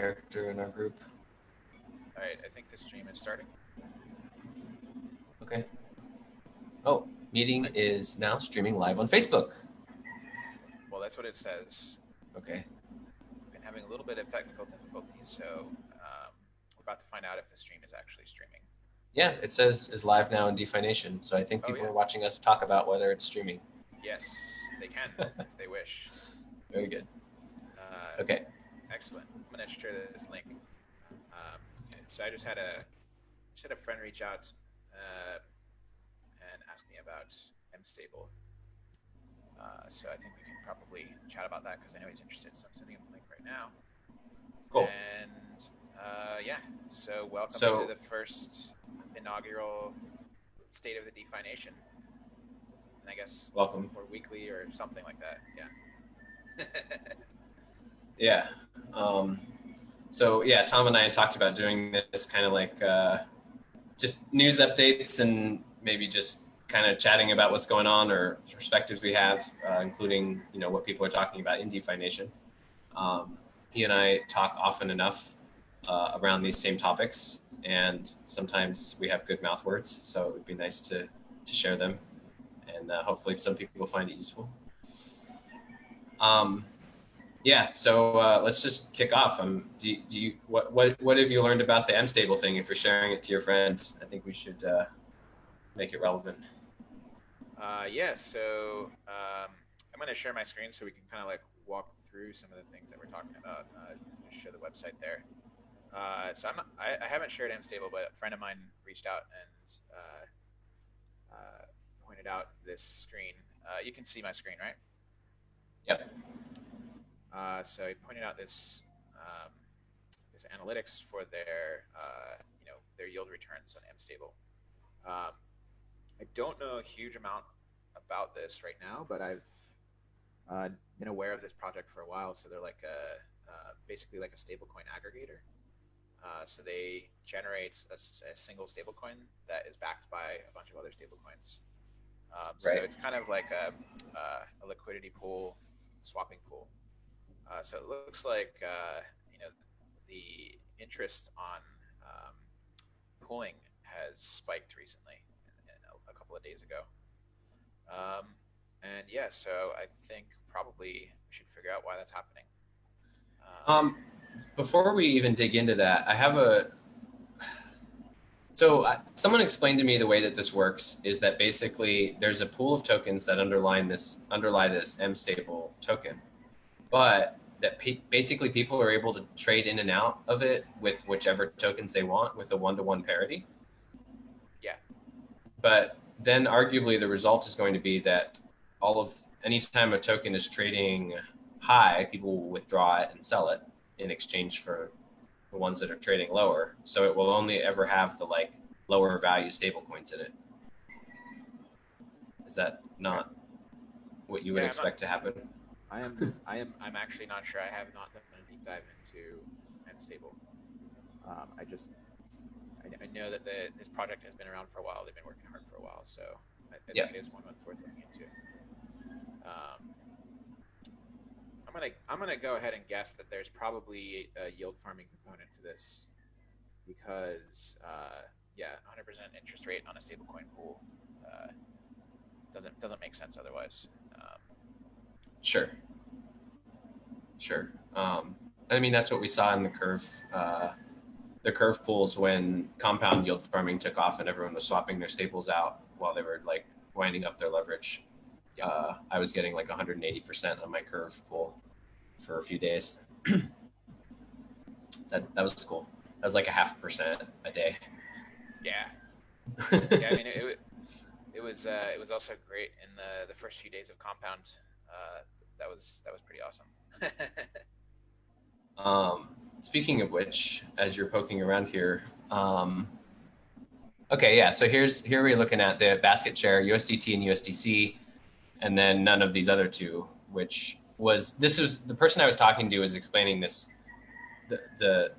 character in our group. All right, I think the stream is starting. Okay. Oh, meeting is now streaming live on Facebook. Well, that's what it says. Okay. I've been having a little bit of technical difficulties, so we're about to find out if the stream is actually streaming. Yeah, it says is live now in DeFi Nation. So I think people are watching us talk about whether it's streaming. Yes, they can if they wish. Very good. Okay. Excellent. I'm gonna share this link. So I just had a friend reach out and ask me about mStable. So I think we can probably chat about that because I know he's interested. So I'm sending him a link right now. Cool. And yeah, so welcome to the first inaugural State of the DeFi Nation. And I guess welcome. Or weekly or something like that. Yeah. Yeah. So yeah, Tom and I had talked about doing this kind of like just news updates and maybe just kind of chatting about what's going on or perspectives we have, including, you know, what people are talking about in DeFi Nation. He and I talk often enough around these same topics, and sometimes we have good mouth words, so it would be nice to share them, and hopefully some people will find it useful. Yeah, so let's just kick off. What have you learned about the mStable thing? If you're sharing it to your friends, I think we should make it relevant. Yeah, so I'm going to share my screen so we can kind of like walk through some of the things that we're talking about. Just show the website there. So I haven't shared mStable, but a friend of mine reached out and pointed out this screen. You can see my screen, right? Yep. So he pointed out this this analytics for their their yield returns on mStable. I don't know a huge amount about this right now, but I've been aware of this project for a while. So they're like basically like a stablecoin aggregator. So they generate a single stablecoin that is backed by a bunch of other stablecoins. So it's kind of like a liquidity pool, swapping pool. So it looks like the interest on pooling has spiked recently, a couple of days ago. And yeah, so I think probably we should figure out why that's happening. Before we even dig into that, I have someone explained to me the way that this works is that basically there's a pool of tokens that underlie this mStable token, but that basically people are able to trade in and out of it with whichever tokens they want with a 1-to-1 parity. Yeah. But then arguably the result is going to be that anytime a token is trading high, people will withdraw it and sell it in exchange for the ones that are trading lower. So it will only ever have the like lower value stable coins in it. Is that not what you would expect to happen? I'm actually not sure. I have not done a deep dive into mStable. I know that this project has been around for a while. They've been working hard for a while, so I think it is one that's worth looking into. I'm gonna go ahead and guess that there's probably a yield farming component to this, because 100% interest rate on a stablecoin pool doesn't make sense otherwise. Sure. I mean, that's what we saw in the curve pools when compound yield farming took off and everyone was swapping their stables out while they were like winding up their leverage. I was getting like 180% on my curve pool for a few days. that was cool. That was like 0.5% a day. Yeah. Yeah, I mean, it was also great in the first few days of compound. That was pretty awesome. Speaking of which, as you're poking around here, okay, yeah. So here we're looking at the basket share, USDT and USDC, and then none of these other two. Which was the person I was talking to was explaining this. The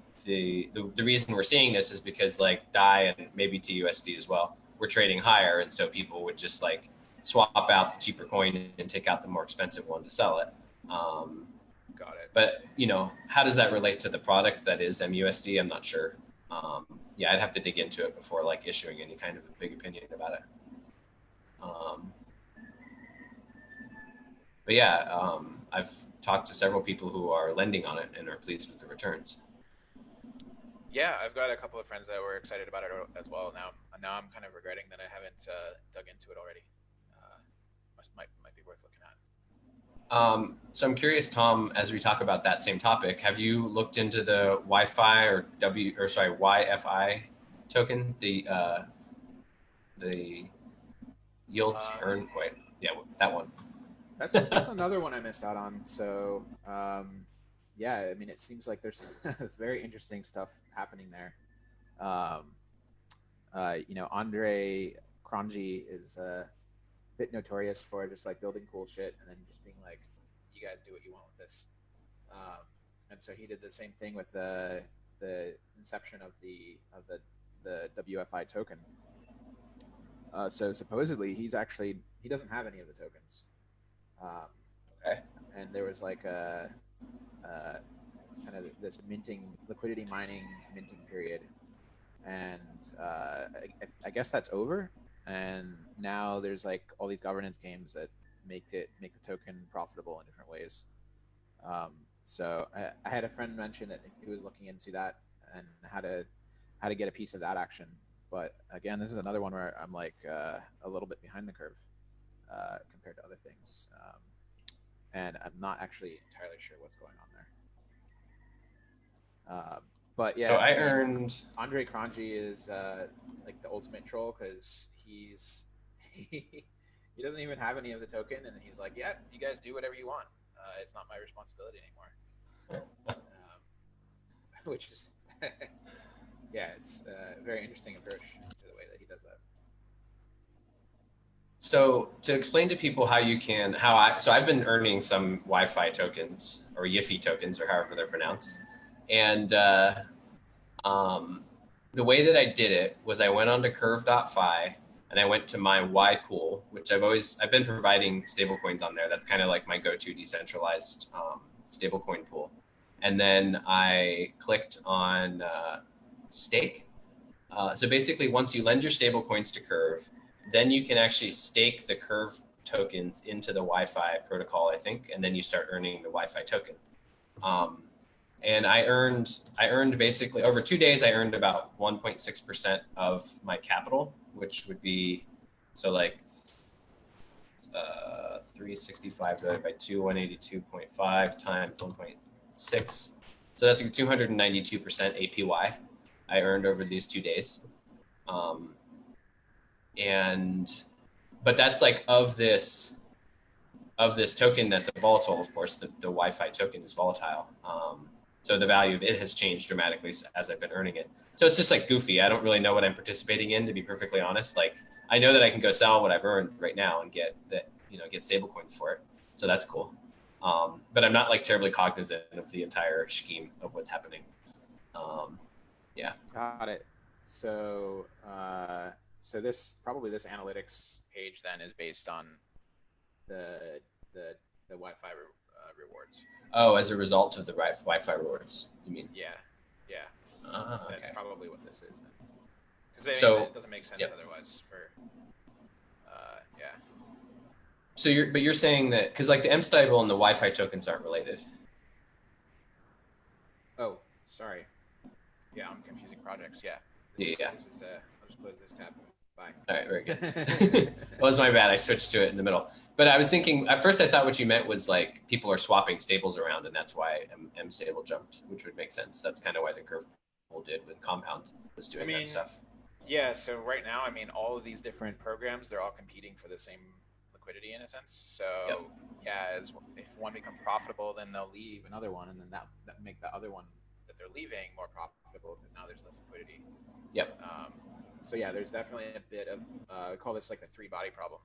reason we're seeing this is because like DAI and maybe TUSD as well, we're trading higher, and so people would just like swap out the cheaper coin and take out the more expensive one to sell it. Got it. But how does that relate to the product that is MUSD? I'm not sure. Yeah, I'd have to dig into it before like issuing any kind of a big opinion about it. But yeah, I've talked to several people who are lending on it and are pleased with the returns. Yeah, I've got a couple of friends that were excited about it as well. Now I'm kind of regretting that I haven't dug into it already. Might be worth looking at. So I'm curious, Tom, as we talk about that same topic, have you looked into the Wi-Fi or YFI token, the yield earn? Wait, yeah, that one. That's another one I missed out on. So yeah, I mean, it seems like there's very interesting stuff happening there. Andre Cronji is a bit notorious for just like building cool shit and then just being like, "You guys do what you want with this." And so he did the same thing with the inception of the WFI token. So supposedly he doesn't have any of the tokens. Okay. And there was like a kind of this liquidity mining minting period, and I guess that's over. And now there's like all these governance games that make the token profitable in different ways. So I had a friend mention that he was looking into that and how to get a piece of that action. But again, this is another one where I'm like a little bit behind the curve compared to other things. And I'm not actually entirely sure what's going on there. But yeah, so I earned Andre Cronji is like the ultimate troll because he doesn't even have any of the token, and he's like, "Yeah, you guys do whatever you want. It's not my responsibility anymore." Which is yeah, it's a very interesting approach to the way that he does that. So to explain to people how you can, so I've been earning some Wi-Fi tokens or YIFI tokens or however they're pronounced. And the way that I did it was I went onto curve.fi and I went to my Y pool, which I've been providing stablecoins on there. That's kind of like my go-to decentralized stablecoin pool. And then I clicked on stake. So basically once you lend your stablecoins to Curve, then you can actually stake the Curve tokens into the Wi-Fi protocol, I think, and then you start earning the Wi-Fi token. And I earned basically over 2 days, I earned about 1.6% of my capital, which would be, so like 365 divided by 2, 182.5 times 1.6. So that's like 292% APY I earned over these 2 days. But that's like of this token that's volatile, of course, the Wi-Fi token is volatile. So the value of it has changed dramatically as I've been earning it. So it's just like goofy. I don't really know what I'm participating in, to be perfectly honest. Like I know that I can go sell what I've earned right now and get stable coins for it. So that's cool. But I'm not like terribly cognizant of the entire scheme of what's happening. Yeah. Got it. So this analytics page then is based on the Wi-Fi rewards. Oh, as a result of the Wi-Fi rewards, you mean? Yeah. That's okay. probably what this is then. Because it doesn't make sense otherwise for. Yeah. So you're saying that because like the mStable and the Wi-Fi tokens aren't related. Oh, sorry. Yeah, I'm confusing projects. Yeah. This is, I'll just close this tab. Bye. All right, very good. Well, it was my bad. I switched to it in the middle. But I was thinking, at first I thought what you meant was like people are swapping stables around, and that's why mStable jumped, which would make sense. That's kind of why the Curve pool did when Compound was doing that stuff. Yeah, so right now, I mean, all of these different programs, they're all competing for the same liquidity in a sense. So yeah, if one becomes profitable, then they'll leave another one, and then that make the other one that they're leaving more profitable because now there's less liquidity. Yep. So yeah, there's definitely a bit of we call this like the three-body problem.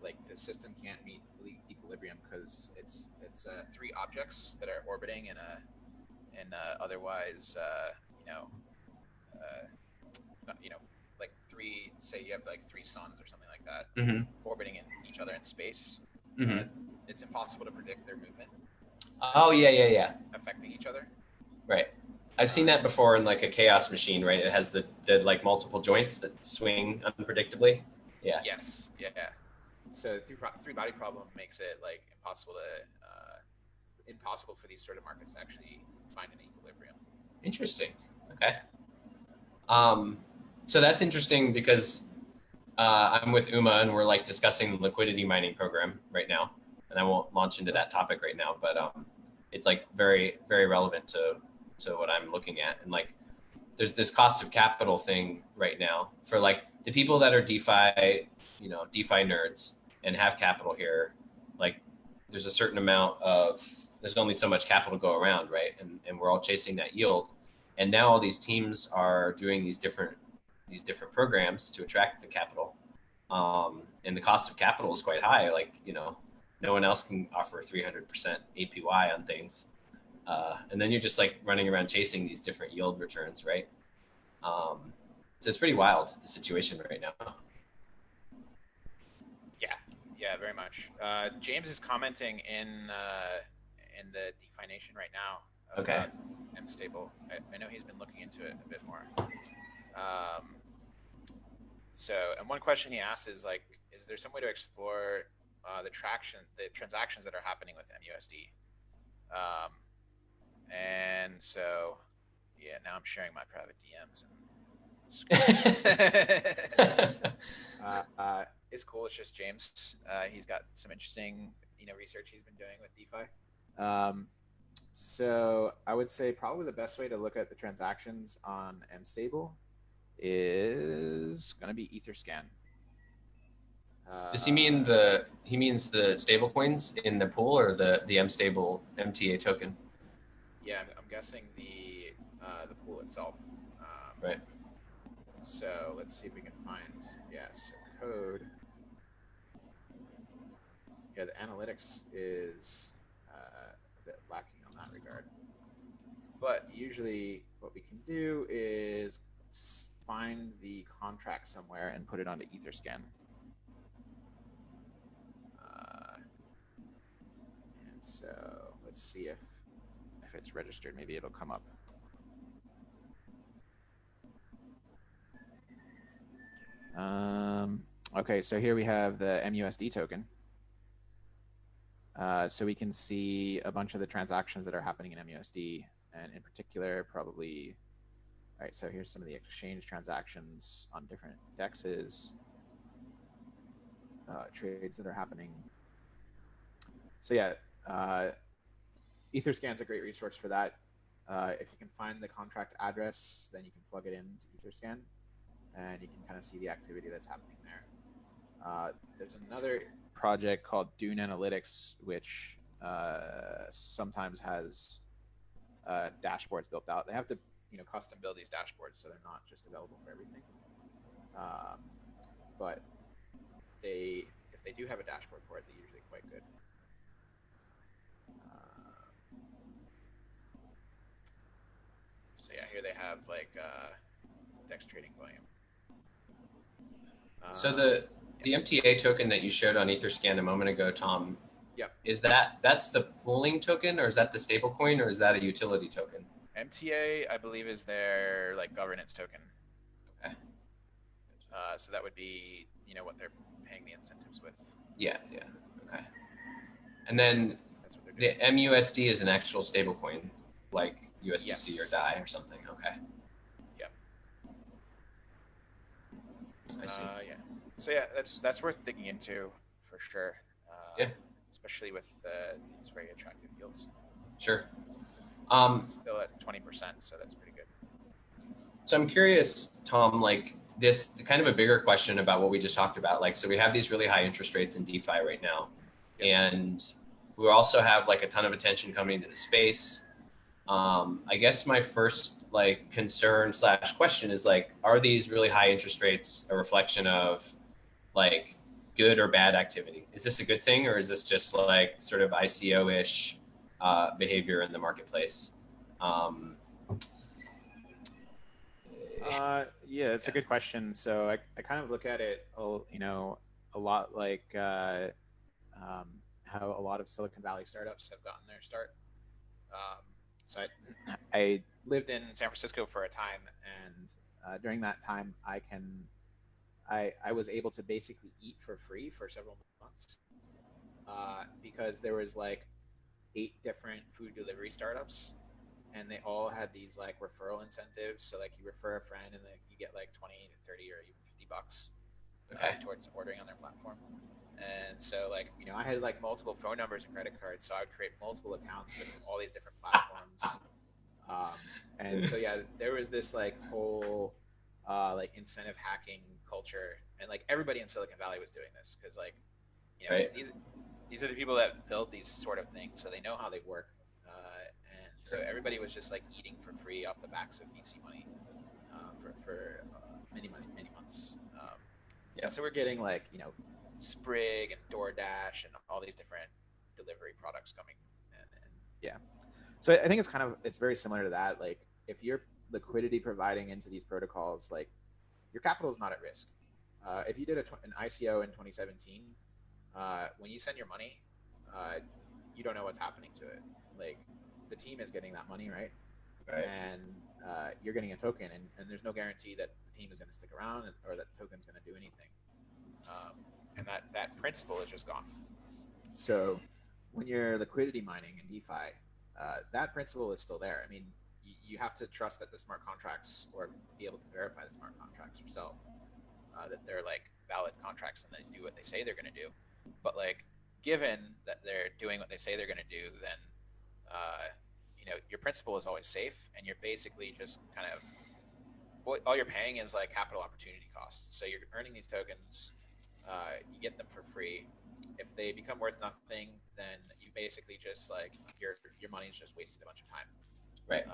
Like the system can't meet equilibrium because it's three objects that are orbiting in a otherwise like three, say you have like three suns or something like that orbiting in each other in space. It's impossible to predict their movement. Oh yeah, yeah, yeah. affecting each other. Right. I've seen that before in like a chaos machine, right? It has the like multiple joints that swing unpredictably. Yeah. Yes, yeah. So three body problem makes it like impossible for these sort of markets to actually find an equilibrium. Interesting. Okay. Um, so that's interesting because I'm with Uma and we're like discussing the liquidity mining program right now, and I won't launch into that topic right now, but it's like very very relevant to what I'm looking at, and like there's this cost of capital thing right now for like the people that are DeFi, DeFi nerds and have capital here. Like there's a certain amount of there's only so much capital go around, right? And we're all chasing that yield. And now all these teams are doing these different programs to attract the capital. And the cost of capital is quite high. Like, no one else can offer 300% APY on things. And then you're just like running around chasing these different yield returns, right? So it's pretty wild, the situation right now. Yeah, yeah, very much. James is commenting in the DeFi Nation right now Okay. about mStable. I know he's been looking into it a bit more. Um, and one question he asked is like, is there some way to explore the transactions that are happening with MUSD? And so, yeah, now I'm sharing my private DMs. It's cool. It's just James. He's got some interesting, research he's been doing with DeFi. So I would say probably the best way to look at the transactions on mStable is going to be Etherscan. Does he means the stable coins in the pool or the mStable MTA token? Yeah, I'm guessing the pool itself. Right. So let's see if we can find code. Yeah, the analytics is a bit lacking on that regard. But usually, what we can do is find the contract somewhere and put it onto Etherscan. And so let's see if it's registered. Maybe it'll come up. Okay, so here we have the MUSD token. So we can see a bunch of the transactions that are happening in MUSD, and in particular, probably. All right, so here's some of the exchange transactions on different dexes, trades that are happening. So yeah, Etherscan's a great resource for that. If you can find the contract address, then you can plug it into Etherscan, and you can kind of see the activity that's happening there. There's another project called Dune Analytics, which sometimes has dashboards built out. They have to, custom build these dashboards, so they're not just available for everything. But if they do have a dashboard for it, they're usually quite good. So yeah, here they have like DEX trading volume. So the MTA token that you showed on Etherscan a moment ago, Tom, yep. That's the pooling token, or is that the stable coin, or is that a utility token? MTA, I believe, is their like governance token. Okay. So that would be, what they're paying the incentives with. Yeah. Okay. And then the MUSD is an actual stable coin, like USDC or DAI or something. Okay. Yep. I see. Yeah. So yeah, that's worth digging into for sure. Yeah. Especially with these very attractive yields. Sure. Still at 20%, so that's pretty good. So I'm curious, Tom, like this kind of a bigger question about what we just talked about. Like, so we have these really high interest rates in DeFi right now, and we also have like a ton of attention coming into the space. I guess my first like concern / question is like, are these really high interest rates a reflection of like good or bad activity? Is this a good thing, or is this just like sort of ICO-ish behavior in the marketplace? Yeah, it's a good question. So I kind of look at it, a lot like how a lot of Silicon Valley startups have gotten their start. So I lived in San Francisco for a time, and during that time, I was able to basically eat for free for several months because there was like 8 different food delivery startups, and they all had these like referral incentives. So like you refer a friend, and then you get like 20 to 30 or even $50 Okay. towards ordering on their platform. And so like I had like multiple phone numbers and credit cards, so I would create multiple accounts with all these different platforms. Um, and so yeah, there was this like whole like incentive hacking culture, and like everybody in Silicon Valley was doing this because like Right. these are the people that build these sort of things, so they know how they work. And so everybody was just like eating for free off the backs of VC money for many months. Yeah. And so we're getting like Sprig and DoorDash and all these different delivery products coming, and yeah. So I think it's very similar to that. Like if you're liquidity providing into these protocols, like your capital is not at risk. If you did an ICO in 2017, when you send your money, uh, you don't know what's happening to it. Like the team is getting that money, right? Right. And you're getting a token, and there's no guarantee that the team is going to stick around or that the token's going to do anything. And that principle is just gone. So when you're liquidity mining in DeFi, that principle is still there. I mean, you have to trust that the smart contracts, or be able to verify the smart contracts yourself, that they're like valid contracts and they do what they say they're going to do. But like, given that they're doing what they say they're going to do, then your principal is always safe, and you're basically just kind of all you're paying is like capital opportunity costs. So you're earning these tokens, you get them for free. If they become worth nothing, then you basically just like your money's just wasted a bunch of time, Right.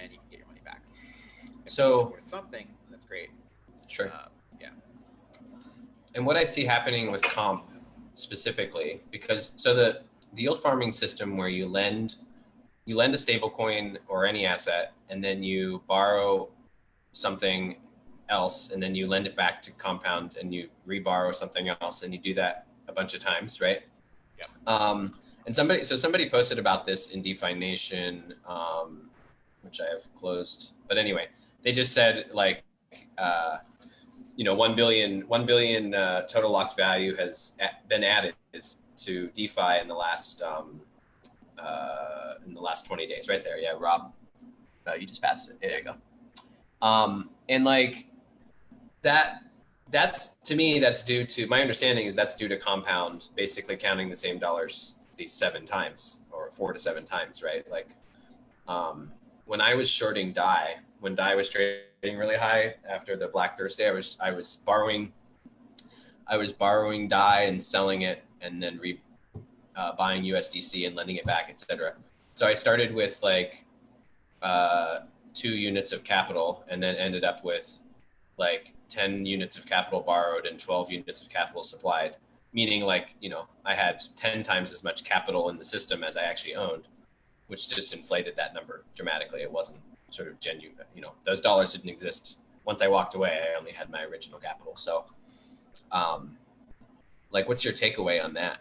And you can get your money back. If So worth something, that's great. sure. Yeah. And what I see happening with comp specifically, because so the yield farming system where you lend a stable coin or any asset, and then you borrow something else, and then you lend it back to compound, and you reborrow something else, and you do that a bunch of times, right? Yep. And somebody posted about this in DeFi Nation, which I have closed. But anyway, they just said like, 1 billion total locked value has been added to DeFi in the last 20 days. Right there, yeah, Rob, you just passed it. There you go. And like that's to me, that's due to my understanding is that's due to compound basically counting the same dollars these 7 times or 4 to 7 times, right? Like when I was shorting DAI, when DAI was trading really high after the Black Thursday, I was borrowing DAI and selling it, and then buying USDC and lending it back, etc. So I started with like 2 units of capital, and then ended up with like 10 units of capital borrowed and 12 units of capital supplied, meaning like, I had 10 times as much capital in the system as I actually owned, which just inflated that number dramatically. It wasn't sort of genuine, those dollars didn't exist. Once I walked away, I only had my original capital. So, like, what's your takeaway on that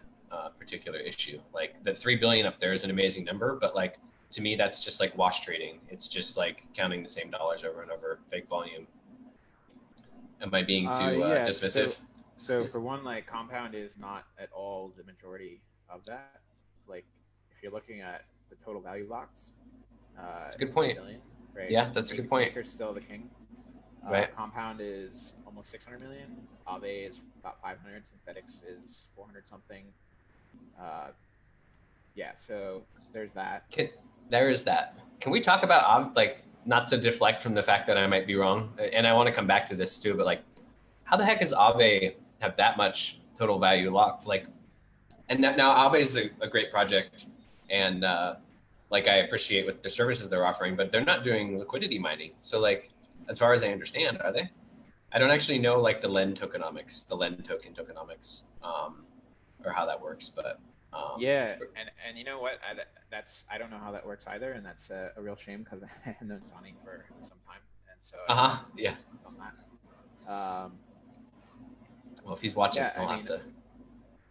particular issue? Like the 3 billion up there is an amazing number, but like, to me, that's just like wash trading. It's just like counting the same dollars over and over, fake volume. Am I being too dismissive? So for one, like compound is not at all the majority of that. Like if you're looking at the total value blocks, That's a good point. Million, right? Yeah, that's a good point. Maker's still the king. Right. Compound is almost 600 million. Aave is about 500. Synthetics is 400 something. Yeah, so there's that. There is that. Can we talk about, like, not to deflect from the fact that I might be wrong, and I want to come back to this too, but like, how the heck does Aave have that much total value locked? Like, and now Aave is a great project, and like, I appreciate what the services they're offering, but they're not doing liquidity mining. So like, as far as I understand, are they? I don't actually know like the lend token tokenomics, or how that works, but yeah, and you know what? I don't know how that works either, and that's a real shame because I have known Sonny for some time, and so yeah. On that. Well, if he's watching, Yeah, I'll have to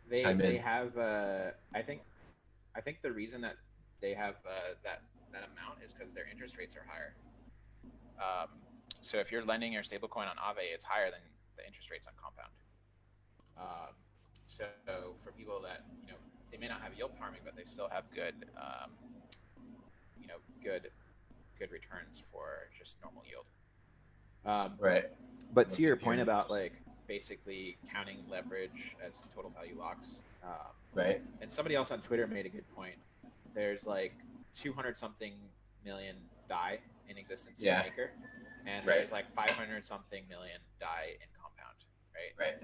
they chime in. they have I think the reason that they have that amount is because their interest rates are higher. So if you're lending your stablecoin on Aave, it's higher than the interest rates on Compound. So for people that, they may not have yield farming, but they still have good, good returns for just normal yield. Right. But to your point about like basically counting leverage as total value locks, right. And somebody else on Twitter made a good point. There's like 200 something million DAI in existence in Maker, and there's like 500 something million DAI in Compound, right? Right.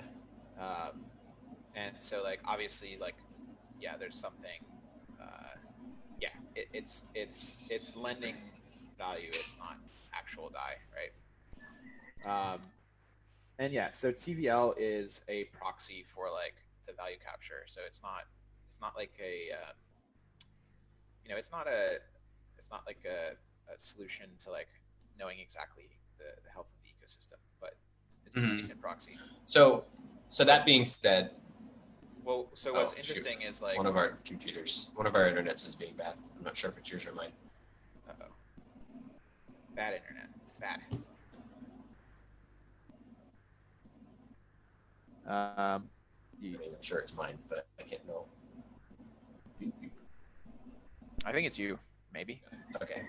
And so like obviously like there's something. It's lending value. It's not actual DAI, right? And so TVL is a proxy for like the value capture. So it's not like a it's not like a solution to like knowing exactly the health of the ecosystem, but it's a decent proxy. So that being said, so what's interesting is like one of our internets is being bad. I'm not sure if it's yours or mine. Uh-oh. Bad internet. Bad. I'm sure it's mine, but I can't know. I think it's you, maybe. Okay.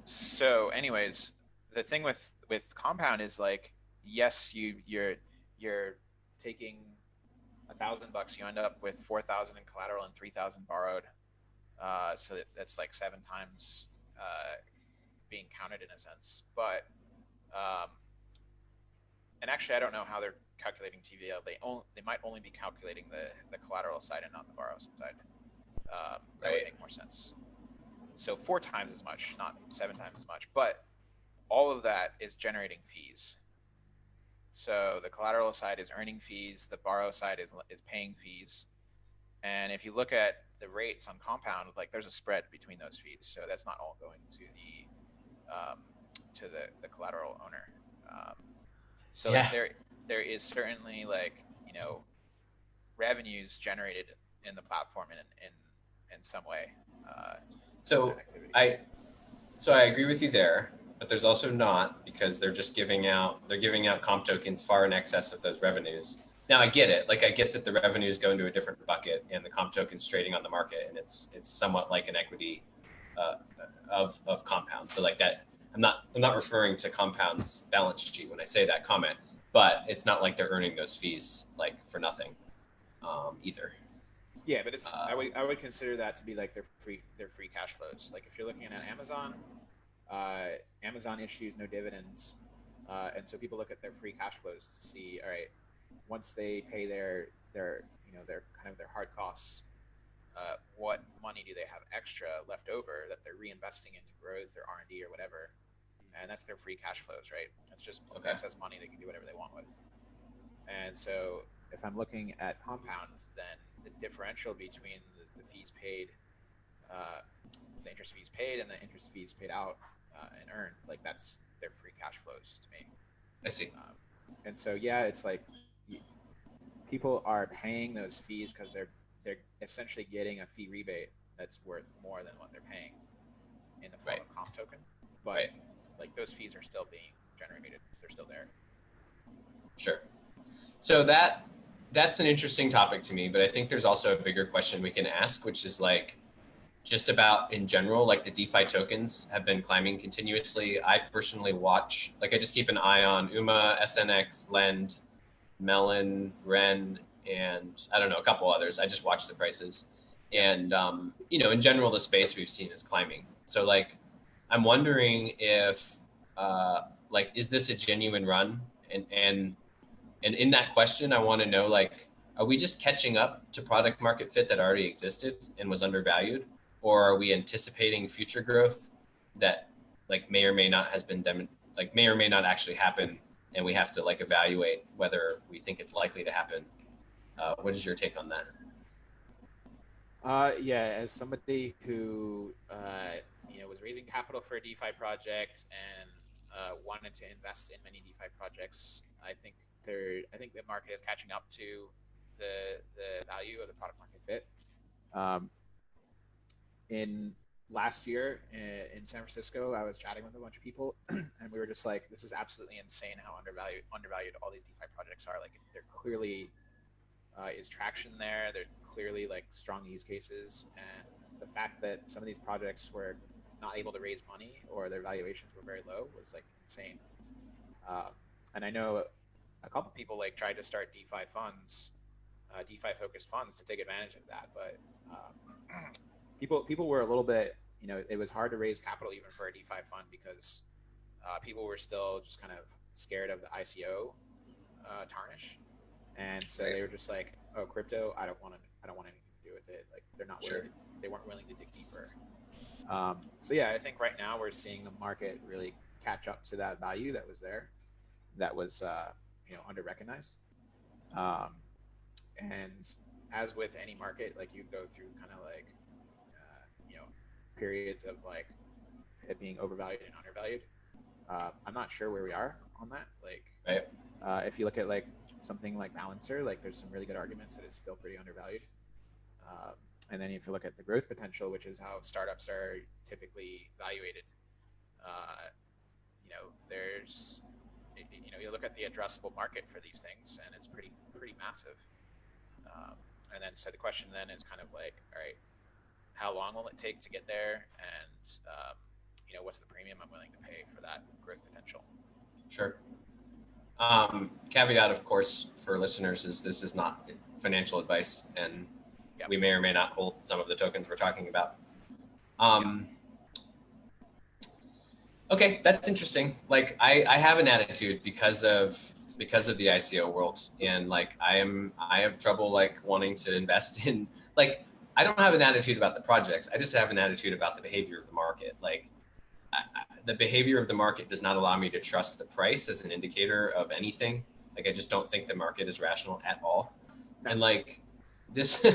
So, anyways, the thing with Compound is like, yes, you're taking $1,000, you end up with 4,000 in collateral and 3,000 borrowed. So that's like 7 times being counted in a sense. But and actually, I don't know how they're calculating TVL. They might only be calculating the collateral side and not the borrow side. That would make more sense. So 4 times as much, not 7 times as much. But all of that is generating fees. So the collateral side is earning fees. The borrow side is paying fees. And if you look at the rates on Compound, like there's a spread between those fees. So that's not all going to the collateral owner. So like there is certainly like revenues generated in the platform in some way. So I agree with you there, but there's also not, because they're giving out comp tokens far in excess of those revenues. Now I get it. Like I get that the revenues go into a different bucket and the comp tokens trading on the market, and it's somewhat like an equity of Compound. So like that, I'm not referring to Compound's balance sheet when I say that comment, but it's not like they're earning those fees like for nothing either. Yeah, but it's I would consider that to be like their free cash flows. Like if you're looking at Amazon, Amazon issues no dividends, and so people look at their free cash flows to see, all right, once they pay their kind of their hard costs, what money do they have extra left over that they're reinvesting into growth or R&D or whatever, and that's their free cash flows, right? That's just excess money they can do whatever they want with. And so if I'm looking at Compound, then the differential between the fees paid, the interest fees paid and the interest fees paid out and earned, like that's their free cash flows to me. I see. And so it's like people are paying those fees because they're essentially getting a fee rebate that's worth more than what they're paying in the form of comp token. But like those fees are still being generated; they're still there. Sure. So that's an interesting topic to me, but I think there's also a bigger question we can ask, which is like just about in general, like the DeFi tokens have been climbing continuously. I personally watch, like I just keep an eye on UMA, SNX, Lend, Melon, Ren, and I don't know, a couple others. I just watch the prices. And, in general, the space we've seen is climbing. So like, I'm wondering if, is this a genuine run? And in that question, I want to know, like, are we just catching up to product market fit that already existed and was undervalued? Or are we anticipating future growth that like may or may not actually happen, and we have to like evaluate whether we think it's likely to happen? What is your take on that? As somebody who was raising capital for a DeFi project and wanted to invest in many DeFi projects, I think the market is catching up to the value of the product market fit. in last year in San Francisco, I was chatting with a bunch of people, and we were just like, "This is absolutely insane how undervalued all these DeFi projects are. Like, they're clearly is traction there. There's clearly like strong use cases, and the fact that some of these projects were not able to raise money or their valuations were very low was like insane. And I know a couple people like tried to start DeFi funds, DeFi focused funds to take advantage of that, but people were a little bit, it was hard to raise capital even for a DeFi fund because people were still just kind of scared of the ICO tarnish, and so they were just like, "Oh, crypto, I don't want anything to do with it." Like they're not willing, they weren't willing to dig deeper. So yeah, I think right now we're seeing the market really catch up to that value that was there, that was under recognized. And as with any market, like you go through kind of like periods of like it being overvalued and undervalued. I'm not sure where we are on that. Like, if you look at like something like Balancer, like there's some really good arguments that it's still pretty undervalued. And then if you look at the growth potential, which is how startups are typically evaluated, there's, you look at the addressable market for these things, and it's pretty massive. And then so the question then is kind of like, all right, how long will it take to get there, and what's the premium I'm willing to pay for that growth potential? Sure. Caveat, of course, for listeners is this is not financial advice, and we may or may not hold some of the tokens we're talking about. Okay, that's interesting. Like I have an attitude because of the ICO world, and like I have trouble like wanting to invest in, like, I don't have an attitude about the projects. I just have an attitude about the behavior of the market. Like the behavior of the market does not allow me to trust the price as an indicator of anything. Like I just don't think the market is rational at all. And like this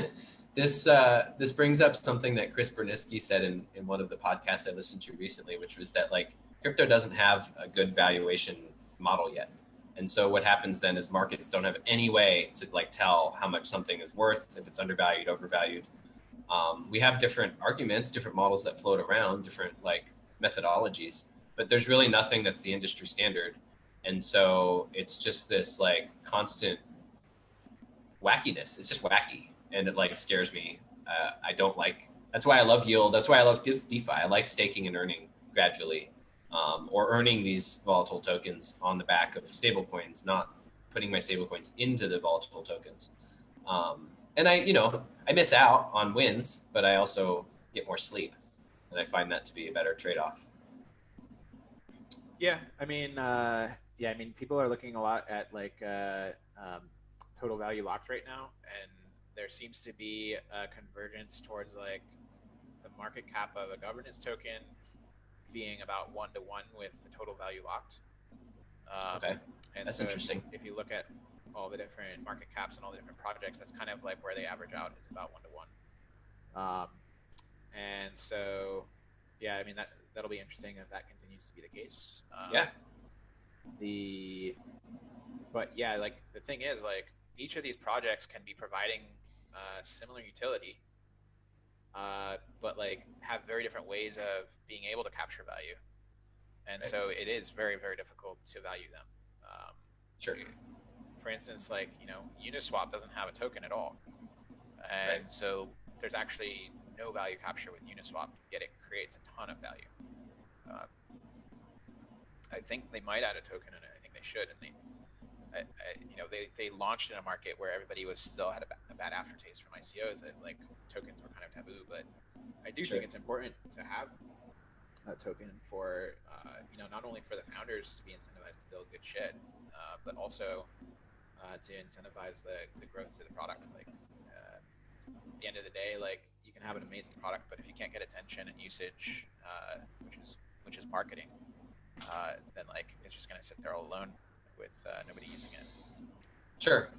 this brings up something that Chris Berniski said in one of the podcasts I listened to recently, which was that like crypto doesn't have a good valuation model yet. And so what happens then is markets don't have any way to like tell how much something is worth, if it's undervalued, overvalued. We have different arguments, different models that float around, different like methodologies, but there's really nothing that's the industry standard. And so it's just this like constant wackiness. It's just wacky, and it like scares me. I don't like, that's why I love yield. That's why I love DeFi. I like staking and earning gradually, or earning these volatile tokens on the back of stable coins, not putting my stable coins into the volatile tokens. And I miss out on wins, but I also get more sleep, and I find that to be a better trade-off. Yeah, I mean, people are looking a lot at like total value locked right now, and there seems to be a convergence towards like the market cap of a governance token being about 1-to-1 with the total value locked. Okay, and that's so interesting. If you look at all the different market caps and all the different projects, that's kind of like where they average out, is about 1-to-1. And so, yeah, I mean that'll be interesting if that continues to be the case. But yeah, like the thing is, like each of these projects can be providing similar utility, but like have very different ways of being able to capture value, and so it is very, very difficult to value them. Sure. For instance, like Uniswap doesn't have a token at all, and so there's actually no value capture with Uniswap, yet it creates a ton of value. I think they might add a token, and I think they should. And they launched in a market where everybody was still had a bad aftertaste from ICOs, that like tokens were kind of taboo. But I do think it's important to have a token for not only for the founders to be incentivized to build good shit, but also to incentivize the growth to the product. Like at the end of the day, like you can have an amazing product, but if you can't get attention and usage, which is marketing, then like it's just going to sit there all alone with nobody using it. Sure.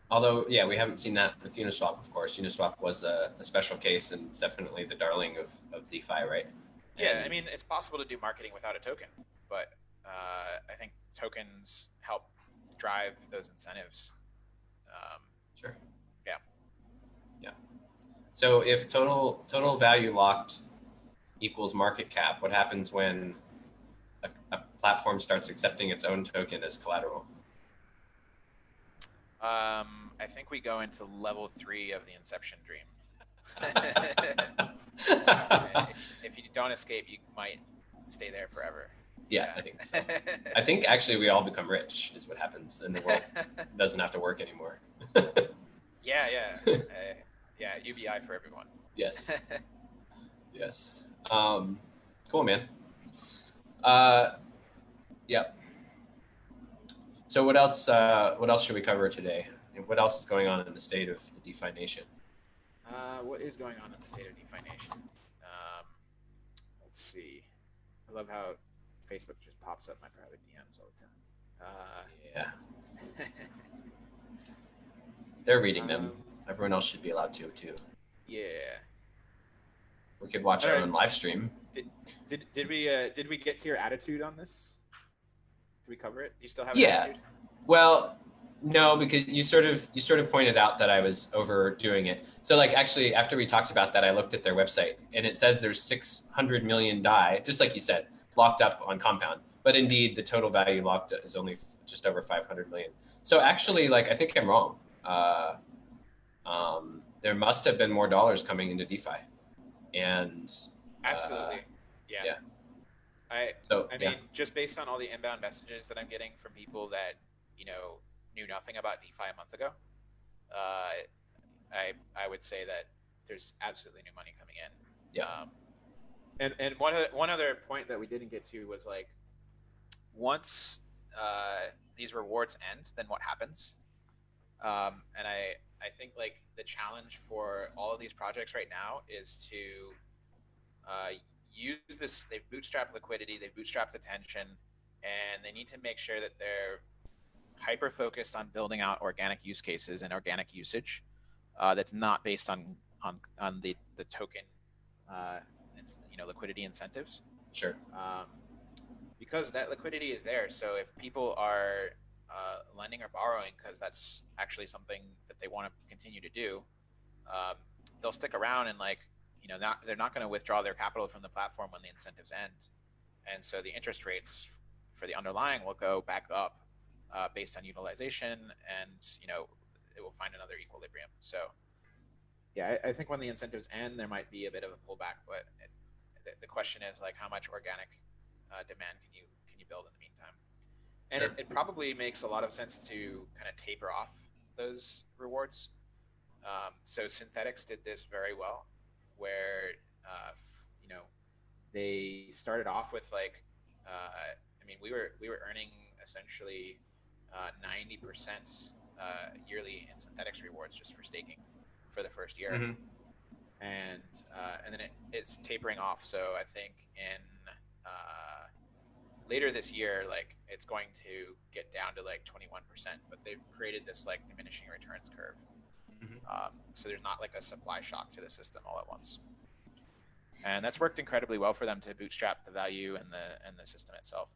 Although, yeah, we haven't seen that with Uniswap, of course. Uniswap was a special case, and it's definitely the darling of DeFi, right? Yeah, I mean, it's possible to do marketing without a token, but I think tokens help drive those incentives. Sure. Yeah. Yeah. So if total value locked equals market cap, what happens when a platform starts accepting its own token as collateral? I think we go into level 3 of the Inception dream. If you don't escape, you might stay there forever. Yeah, I think so. I think actually we all become rich is what happens, and the world doesn't have to work anymore. Yeah. Yeah, UBI for everyone. Yes. Yes. Cool, man. Yep. So what else? What else should we cover today? And what else is going on in the state of the DeFi Nation? What is going on in the state of DeFi Nation? Let's see. I love how Facebook just pops up my private DMs all the time. Yeah. They're reading them. Everyone else should be allowed to too. Yeah. We could watch our own live stream. Did we get to your attitude on this? Did we cover it? Do you still have an Yeah. attitude? Well, no, because you sort of pointed out that I was overdoing it. So like actually after we talked about that, I looked at their website and it says there's 600 million DAI, just like you said, locked up on Compound. But indeed, the total value locked is only just over 500 million. So actually, like I think I'm wrong. There must have been more dollars coming into DeFi, and absolutely, yeah. I mean, just based on all the inbound messages that I'm getting from people that knew nothing about DeFi a month ago, I would say that there's absolutely new money coming in. Yeah. And one other point that we didn't get to was like, once these rewards end, then what happens? And I think like the challenge for all of these projects right now is to use this. They've bootstrapped liquidity, they've bootstrapped attention, and they need to make sure that they're hyper focused on building out organic use cases and organic usage that's not based on the token liquidity incentives. Sure. Because that liquidity is there. So if people are lending or borrowing because that's actually something that they want to continue to do, they'll stick around and they're not going to withdraw their capital from the platform when the incentives end. And so the interest rates for the underlying will go back up based on utilization, and it will find another equilibrium. So yeah, I think when the incentives end, there might be a bit of a pullback, but the question is like, how much organic demand can you build in the meantime? And sure. It probably makes a lot of sense to kind of taper off those rewards. So Synthetics did this very well, where they started off with like, we were earning essentially 90% yearly in Synthetics rewards just for staking for the first year, mm-hmm. and then it's tapering off. So I think in later this year, like it's going to get down to like 21%, but they've created this like diminishing returns curve. Mm-hmm. So there's not like a supply shock to the system all at once. And that's worked incredibly well for them to bootstrap the value and the system itself.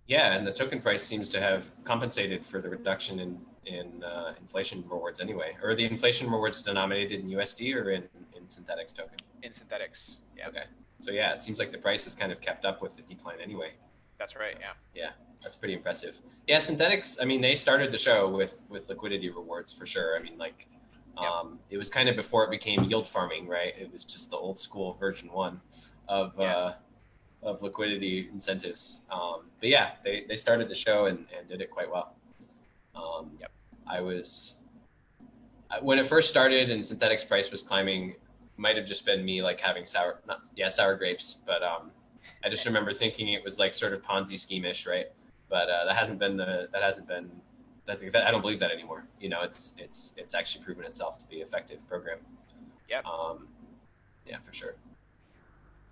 Yeah, and the token price seems to have compensated for the reduction in inflation rewards anyway. Or are the inflation rewards denominated in USD or in Synthetics token? In Synthetics, yeah. Okay. So yeah, it seems like the price has kind of kept up with the decline anyway. That's right, yeah. Yeah, that's pretty impressive. Yeah, Synthetics, they started the show with liquidity rewards for sure. It was kind of before it became yield farming, right? It was just the old school version 1 of liquidity incentives. But yeah, they started the show and did it quite well. When it first started and Synthetics price was climbing, might have just been me like having sour grapes, but I just remember thinking it was like sort of Ponzi scheme-ish, right? But I don't believe that anymore. It's actually proven itself to be an effective program. Yep. Yeah, for sure.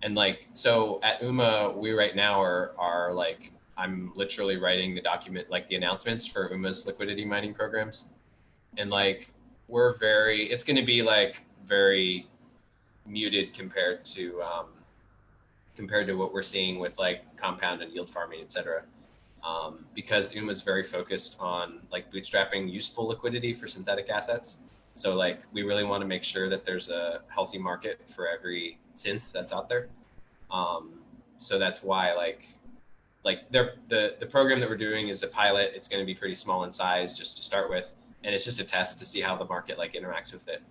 And like, so at UMA, we right now are like, I'm literally writing the document, like the announcements for UMA's liquidity mining programs. And like, it's going to be like very muted compared to what we're seeing with like Compound and yield farming, et cetera. Because UMA is very focused on like bootstrapping useful liquidity for synthetic assets. So like we really want to make sure that there's a healthy market for every synth that's out there. So that's why the program that we're doing is a pilot. It's going to be pretty small in size just to start with, and it's just a test to see how the market like interacts with it.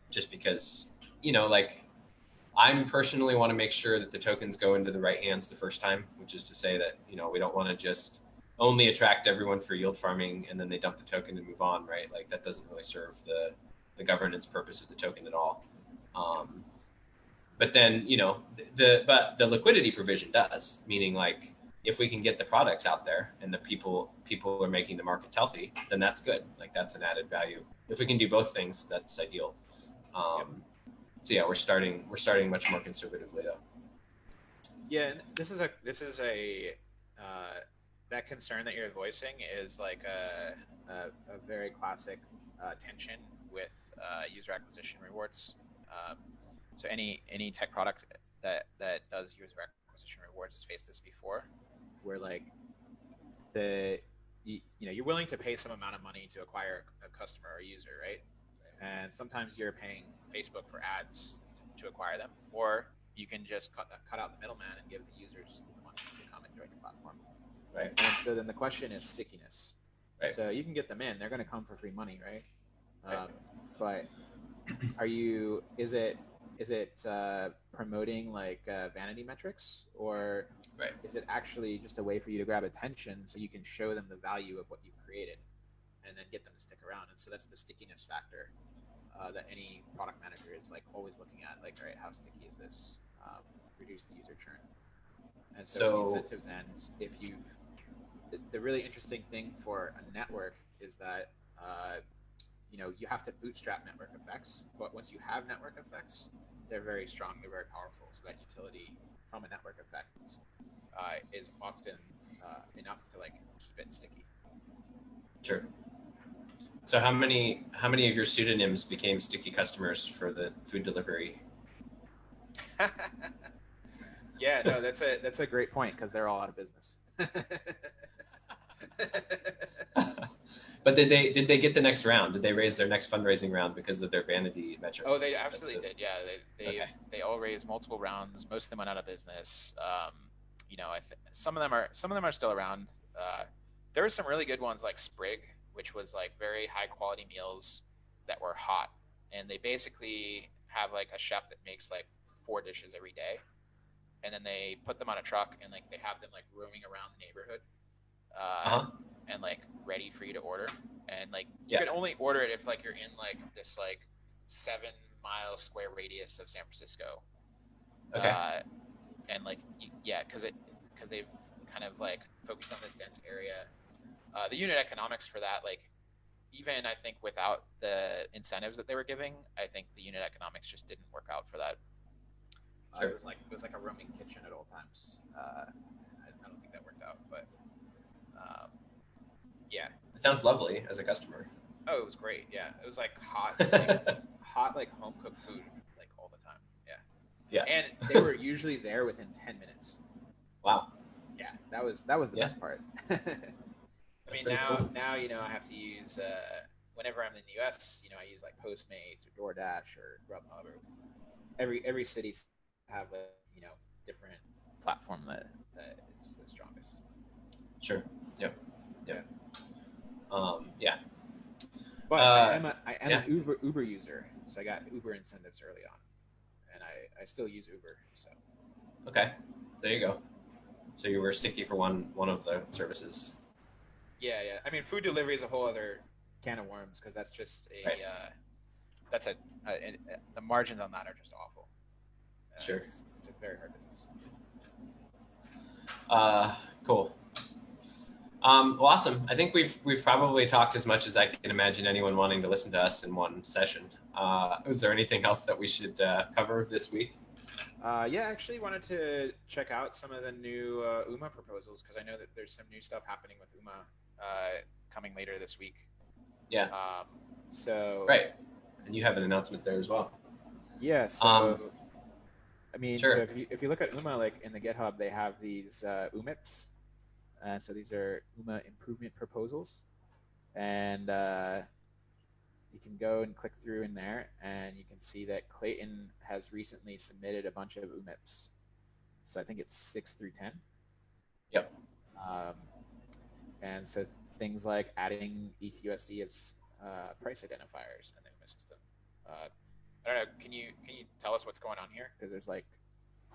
Just because like I'm personally want to make sure that the tokens go into the right hands the first time, which is to say that we don't want to just only attract everyone for yield farming and then they dump the token and move on, right? Like that doesn't really serve the governance purpose of the token at all. But then but the liquidity provision does, meaning like if we can get the products out there and the people are making the markets healthy, then that's good. Like that's an added value. If we can do both things, that's ideal. So yeah, we're starting much more conservatively though. Yeah, and this is a that concern that you're voicing is like a very classic tension with user acquisition rewards. So any tech product that does user acquisition rewards has faced this before, where like you're willing to pay some amount of money to acquire a customer or user, right? And sometimes you're paying Facebook for ads to acquire them, or you can just cut out the middleman and give the users the money to come and join your platform. Right. And so then the question is stickiness. Right. So you can get them in; they're going to come for free money, right? Right. But is it promoting like vanity metrics, or right. is it actually just a way for you to grab attention so you can show them the value of what you've created and then get them to stick around? And so that's the stickiness factor that any product manager is like always looking at, like, all right, how sticky is this? Reduce the user churn. And so the incentives end. If you've the really interesting thing for a network is that you have to bootstrap network effects, but once you have network effects, they're very strong, they're very powerful. So that utility from a network effect is often enough to like keep it sticky. Sure. So how many of your pseudonyms became sticky customers for the food delivery? Yeah, no, that's a great point because they're all out of business. But did they get the next round? Did they raise their next fundraising round because of their vanity metrics? Oh, they absolutely did. Yeah, they all raised multiple rounds. Most of them went out of business. Some of them are still around. There were some really good ones like Sprig, which was like very high quality meals that were hot, and they basically have like a chef that makes like 4 dishes every day, and then they put them on a truck and like they have them like roaming around the neighborhood. And like ready for you to order, and like you can only order it if like you're in like this like 7-mile square radius of San Francisco. Okay. And like because they've kind of like focused on this dense area. The unit economics for that, like even I think without the incentives that they were giving, I think the unit economics just didn't work out for that. Sure. It was like a roaming kitchen at all times. I don't think that worked out, but. Yeah, it sounds lovely as a customer. Oh, it was great. Yeah, it was like hot, like home cooked food, like all the time. Yeah. And they were usually there within 10 minutes. Wow. Yeah, that was the best part. I mean, now cool. Now I have to use whenever I'm in the U.S. I use like Postmates or DoorDash or Grubhub, or every city have a different platform that is the strongest. Sure. Yep. Yeah. But I am an Uber user, so I got Uber incentives early on, and I still use Uber. So. Okay, there you go. So you were sticky for one of the services. Yeah. I mean, food delivery is a whole other can of worms because that's just the margins on that are just awful. Sure. It's a very hard business. Cool. Well, awesome. I think we've probably talked as much as I can imagine anyone wanting to listen to us in one session. Is there anything else that we should cover this week? I actually wanted to check out some of the new UMA proposals because I know that there's some new stuff happening with UMA coming later this week. Yeah. So. Right. And you have an announcement there as well. Yeah. So. I mean, sure. So if you look at UMA, like in the GitHub, they have these UMIPs. So these are UMA improvement proposals, and you can go and click through in there, and you can see that Clayton has recently submitted a bunch of UMIPs. So I think it's 6 through 10. Yep. And so things like adding ETHUSD as price identifiers in the UMIP system. I don't know. Can you tell us what's going on here? Because there's like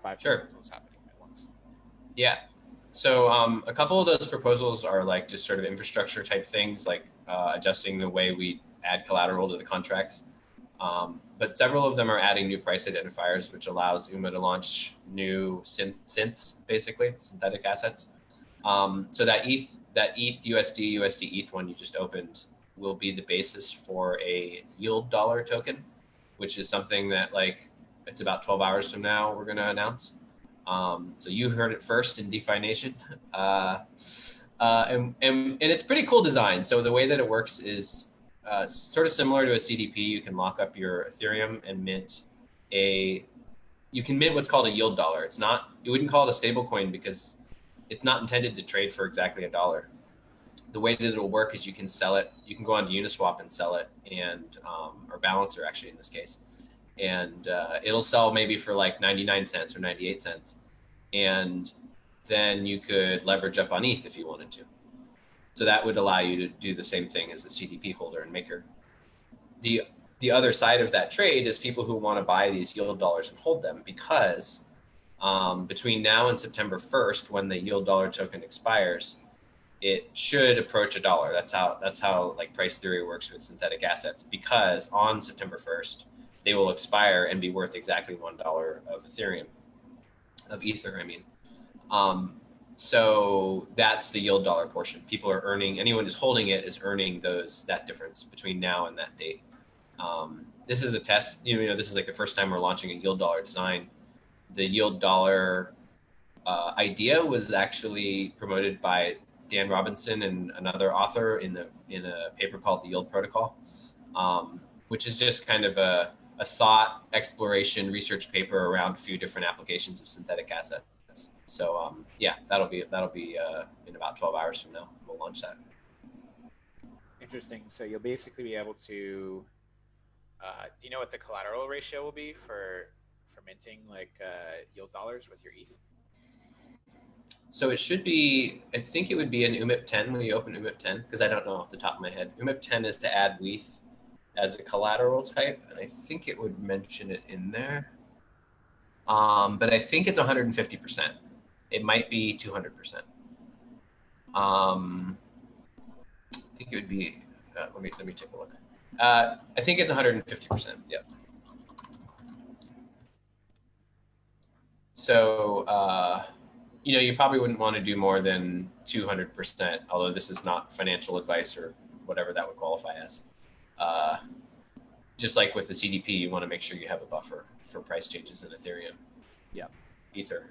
5 proposals happening at once. Yeah. So a couple of those proposals are like just sort of infrastructure type things, like adjusting the way we add collateral to the contracts. But several of them are adding new price identifiers, which allows UMA to launch new synths, basically synthetic assets. So that ETH USD ETH one you just opened will be the basis for a yield dollar token, which is something that like it's about 12 hours from now we're going to announce. So you heard it first in DeFi Nation. And it's pretty cool design. So the way that it works is sort of similar to a CDP. You can lock up your Ethereum and you can mint what's called a yield dollar. It's not, you wouldn't call it a stable coin because it's not intended to trade for exactly $1. The way that it'll work is you can sell it. You can go on to Uniswap and sell it, and or Balancer actually in this case, and it'll sell maybe for like 99 cents or 98 cents, and then you could leverage up on ETH if you wanted to. So that would allow you to do the same thing as a CDP holder and maker. The other side of that trade is people who want to buy these yield dollars and hold them, because between now and September 1st, when the yield dollar token expires, it should approach $1. That's how like price theory works with synthetic assets, because on September 1st, they will expire and be worth exactly $1 of Ethereum, of Ether, I mean. So that's the yield dollar portion. People are earning, anyone who's holding it is earning that difference between now and that date. This is a test, this is like the first time we're launching a yield dollar design. The yield dollar idea was actually promoted by Dan Robinson and another author in a paper called The Yield Protocol, which is just kind of a thought exploration research paper around a few different applications of synthetic assets. So yeah, that'll be in about 12 hours from now. We'll launch that. Interesting. So you'll basically be able to. Do you know what the collateral ratio will be for minting like yield dollars with your ETH? So it should be, I think it would be an UMIP 10 when you open UMIP 10, because I don't know off the top of my head. UMIP 10 is to add WETH as a collateral type, and I think it would mention it in there. But I think it's 150%. It might be 200%. I think it would be, let me take a look. I think it's 150%, yep. So, you probably wouldn't want to do more than 200%, although this is not financial advice or whatever that would qualify as. Just like with the CDP, you want to make sure you have a buffer for price changes in Ethereum. Yeah. Ether.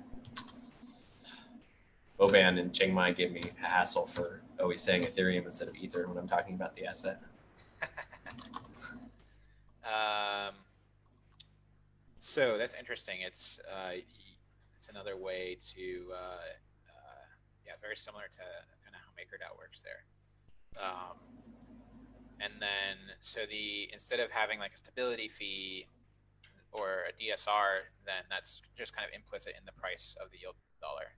Boban in Chiang Mai gave me a hassle for always saying Ethereum instead of Ether when I'm talking about the asset. So that's interesting. It's another way to, yeah, very similar to kind of how MakerDAO works there. And then, so instead of having like a stability fee or a DSR, then that's just kind of implicit in the price of the yield dollar.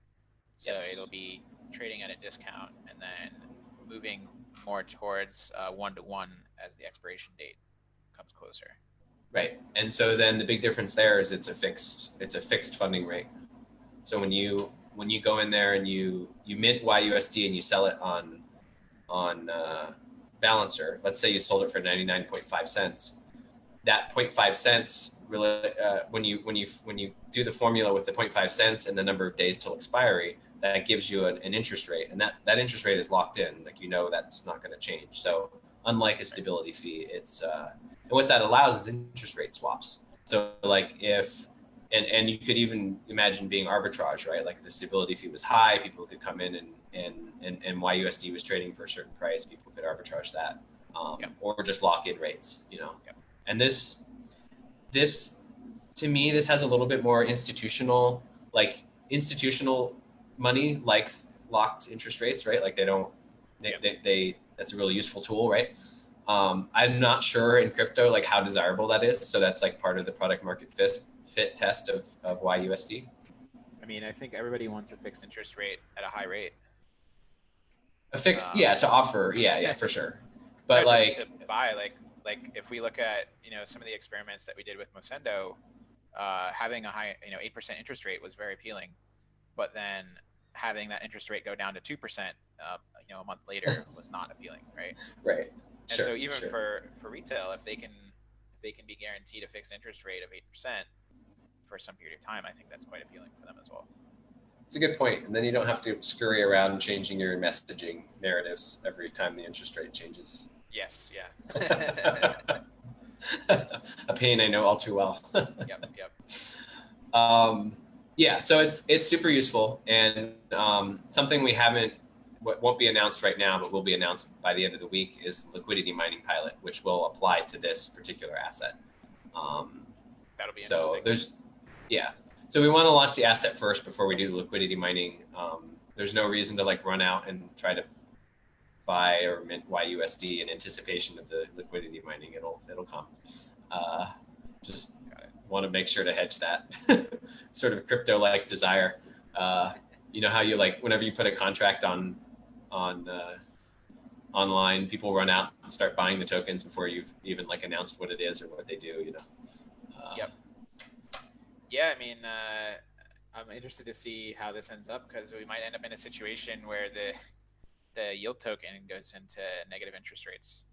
So yes, it'll be trading at a discount and then moving more towards 1-to-1 as the expiration date comes closer. Right. And so then the big difference there is it's a fixed funding rate. So when you go in there and you mint YUSD and you sell it on Balancer, let's say you sold it for 99.5 cents. That 0.5 cents really, when you do the formula with the 0.5 cents and the number of days till expiry, that gives you an interest rate, and that interest rate is locked in. Like, that's not going to change. So unlike a stability fee, it's and what that allows is interest rate swaps. So like if and you could even imagine being arbitrage, right? Like if the stability fee was high, people could come in and YUSD was trading for a certain price, people could arbitrage that, or just lock in rates, And this to me, this has a little bit more institutional money likes locked interest rates, right? Like they that's a really useful tool, right? I'm not sure in crypto like how desirable that is. So that's like part of the product market fit test of YUSD. I mean, I think everybody wants a fixed interest rate at a high rate. A fixed, yeah, to offer, yeah, for sure. But no, like to buy, like if we look at some of the experiments that we did with mStable, having a high 8% interest rate was very appealing, but then having that interest rate go down to 2%, a month later was not appealing, right? right, And sure, so even sure. for retail, if they can be guaranteed a fixed interest rate of 8% for some period of time, I think that's quite appealing for them as well. It's a good point. And then you don't have to scurry around changing your messaging narratives every time the interest rate changes. Yes, yeah. A pain I know all too well. Yep. Yeah, so it's super useful, and something we haven't won't be announced right now, but will be announced by the end of the week is the liquidity mining pilot, which will apply to this particular asset. That'll be so interesting. So we want to launch the asset first before we do the liquidity mining. There's no reason to like run out and try to buy or mint YUSD in anticipation of the liquidity mining. It'll come. Just want to make sure to hedge that sort of crypto-like desire. You know how you like whenever you put a contract on online, people run out and start buying the tokens before you've even like announced what it is or what they do. Yep. Yeah, I mean, I'm interested to see how this ends up, because we might end up in a situation where the yield token goes into negative interest rates.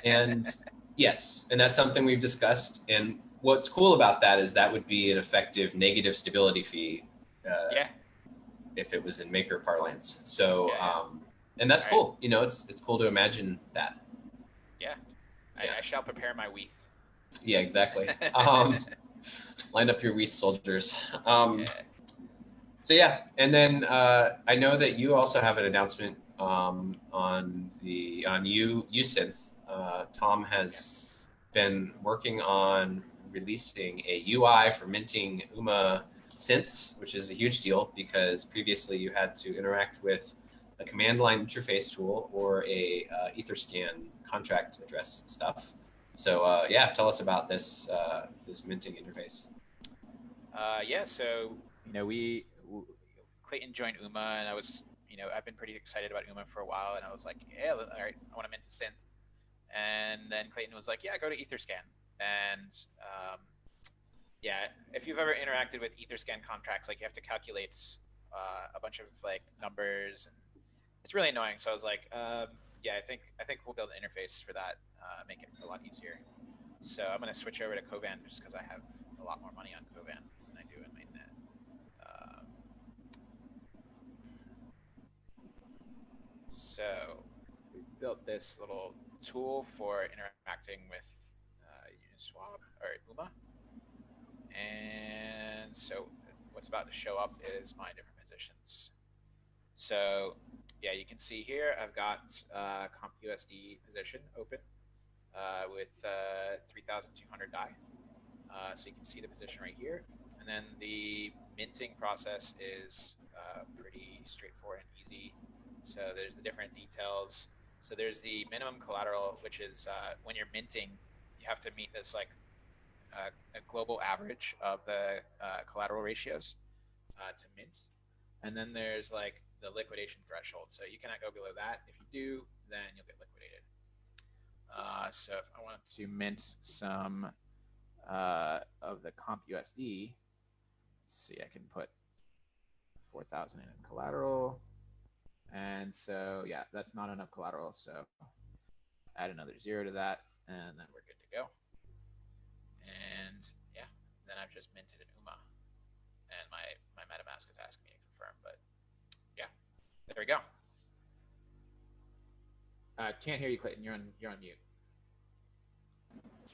And yes, and that's something we've discussed. And what's cool about that is that would be an effective negative stability fee. Yeah. If it was in maker parlance. So, Yeah. And that's cool. It's cool to imagine that. Yeah. I shall prepare my WETH. Yeah, exactly. Line up your WETH soldiers. So yeah, and then I know that you also have an announcement on USynth. Tom has been working on releasing a UI for minting UMA synths, which is a huge deal because previously you had to interact with a command line interface tool or a Etherscan contract address stuff. So tell us about this this minting interface. So Clayton joined UMA, and I was I've been pretty excited about UMA for a while, and I was like, yeah, all right, I want to mint a synth. And then Clayton was like, yeah, go to Etherscan. And if you've ever interacted with Etherscan contracts, like you have to calculate a bunch of like numbers, and it's really annoying. So I was like, I think we'll build an interface for that, make it a lot easier. So I'm going to switch over to Kovan just because I have a lot more money on Kovan than I do in mainnet. So we built this little tool for interacting with Uniswap or UMA. And so what's about to show up is my different positions. So yeah, you can see here I've got CompUSD position open with 3,200 DAI. So you can see the position right here. And then the minting process is pretty straightforward and easy. So there's the different details. So there's the minimum collateral, which is when you're minting, you have to meet this like a global average of the collateral ratios to mint. And then there's like the liquidation threshold. So you cannot go below that. If you do, then you'll get liquidated. So if I want to mint some of the CompUSD, let's see, I can put 4,000 in collateral. And so, yeah, that's not enough collateral. So add another 0 to that, and then we're good to go. And yeah, then I've just minted an UMA. And my MetaMask is asking me to confirm, but yeah, there we go. Can't hear you, Clayton. You're on mute.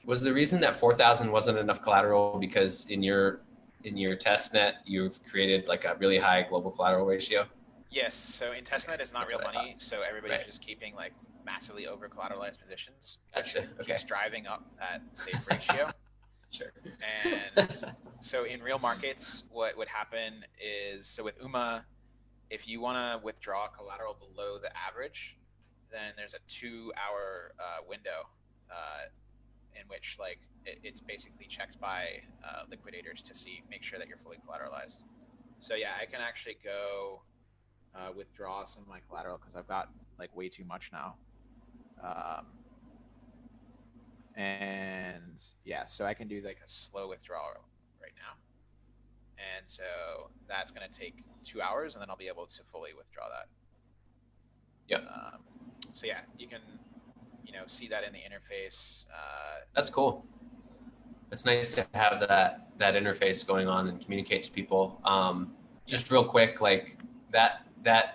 Was the reason that 4,000 wasn't enough collateral because in your testnet you've created like a really high global collateral ratio? Yes. So in testnet it's not real money, so everybody's just keeping like massively over collateralized positions, which keeps driving up that safe ratio. Sure. And so in real markets, what would happen is, so with UMA, if you want to withdraw collateral below the average, then there's a 2-hour window in which like it's basically checked by liquidators to make sure that you're fully collateralized. So yeah, I can actually go withdraw some of my collateral because I've got like way too much now. And yeah, so I can do like a slow withdrawal right now. And so that's going to take 2 hours, and then I'll be able to fully withdraw that. Yep. So yeah, you can, see that in the interface. That's cool. It's nice to have that interface going on and communicate to people. Just real quick, like that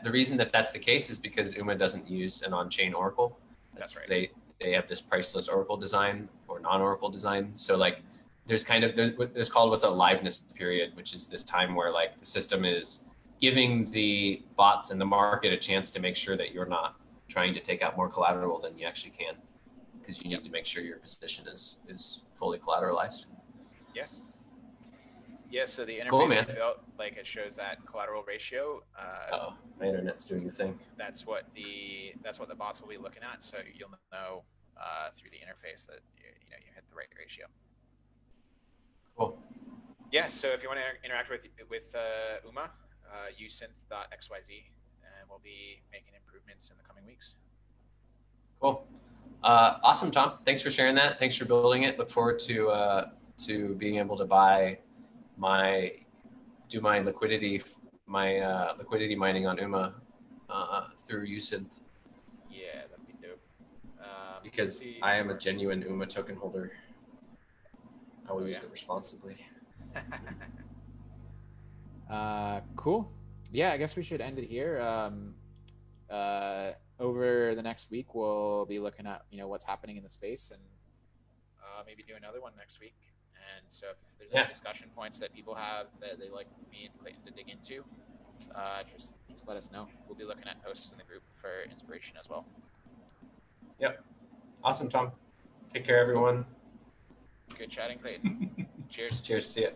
the reason that that's the case is because UMA doesn't use an on-chain Oracle. That's right. They have this priceless Oracle design or non-Oracle design. So like there's called what's a liveness period, which is this time where like the system is giving the bots in the market a chance to make sure that you're not trying to take out more collateral than you actually can, because you need to make sure your position is fully collateralized. Yeah. Yeah, so the interface cool, man. built, like it shows that collateral ratio. My internet's doing the thing. That's what the bots will be looking at. So you'll know through the interface that you hit the right ratio. Cool. Yeah. So if you want to interact with UMA, usynth.xyz, and we'll be making improvements in the coming weeks. Cool. Awesome, Tom. Thanks for sharing that. Thanks for building it. Look forward to being able to do my liquidity mining on UMA through usynth. Yeah, that'd be dope. Because I am a genuine UMA token holder. I will use it responsibly. Cool. Yeah, I guess we should end it here. Over the next week, we'll be looking at what's happening in the space, and maybe do another one next week. And so if there's any discussion points that people have that they like me and Clayton to dig into, just let us know. We'll be looking at posts in the group for inspiration as well. Yep. Awesome, Tom. Take care, everyone. Good chatting, Clayton. Cheers. Cheers. See ya.